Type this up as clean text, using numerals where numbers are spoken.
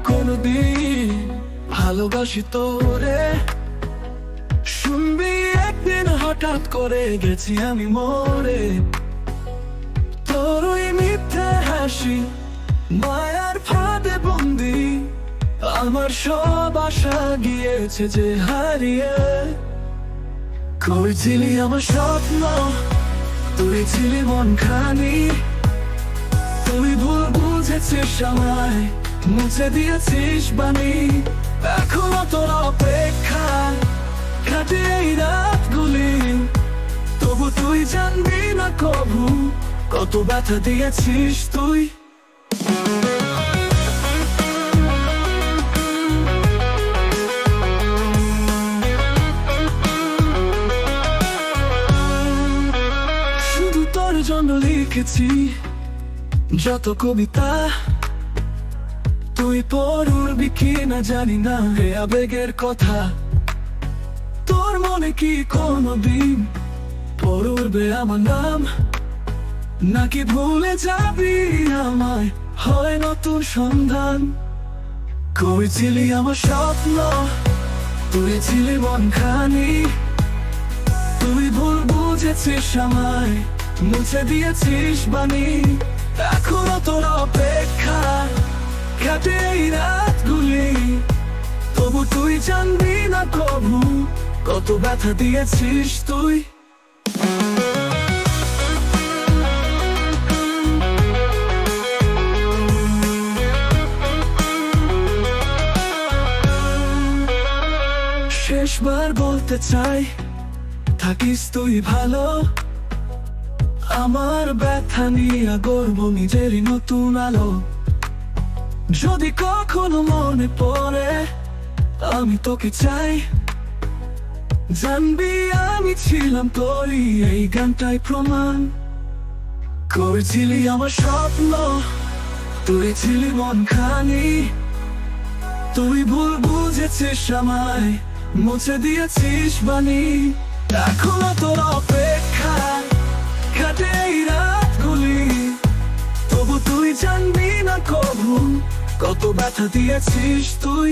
কোনদিন ভালোবাসি তোরে, শুনবি একদিন হঠাৎ করে গেছি আমি মরে। তোর ওই মিথ্যে হাসি মায়ার ফাঁদে বন্দি, আমার সব আশা গিয়েছে যে হারিয়ে। কই ছিলি আমার স্বপ্ন, তুই ছিলি মন খানি, তুই ভুল বুঝেছিস আমায়, মুছে দিয়েছিস বাণী। এখনো তোর অপেক্ষা কাটে এই রাতগুলি, তবু তুই জানবি না কবু কত ব্যথা দিয়েছিস তুই। শুধু তোর জন্য লিখেছি যত কবিতা, তুই পড়বি কি না জানি না হে আবেগের কথা। তোর মনে কি কোনদিন পড়বে আমার নাম, নাকি ভুলে যাবি আমায় হয় নতুন সন্ধান। কই ছিলি আমার স্বপ্ন, তুই ছিলি মন খানি, তুই ভুল বুঝেছিস আমায়, মুছে দিয়েছিস বাণী। এখনো তোর অপেক্ষা কাটে এই রাতগুলি, তবু তুই জানবি না কবু কত ব্যথা দিয়েছিস তুই। শেষবার বলতে চাই থাকিস তুই ভালো, আমার ব্যথা নিয়ে গর্ব নিজেরই নতুন আলো। যদি কখনো মনে পড়ে আমি তোকে চাই, জানবি আমি ছিলাম তোরই এই গানটাই প্রমাণ। করেছিলি আমার স্বপ্ন, তুই ছিলি মন খানি, তুই ভুল বুঝেছিস আমায়, মুছে দিয়েছিস বাণী। এখনো তোর অপেক্ষা কাটে এই রাতগুলি, তবু তুই জানবি না কবু কত ব্যথা দিয়েছিস তুই।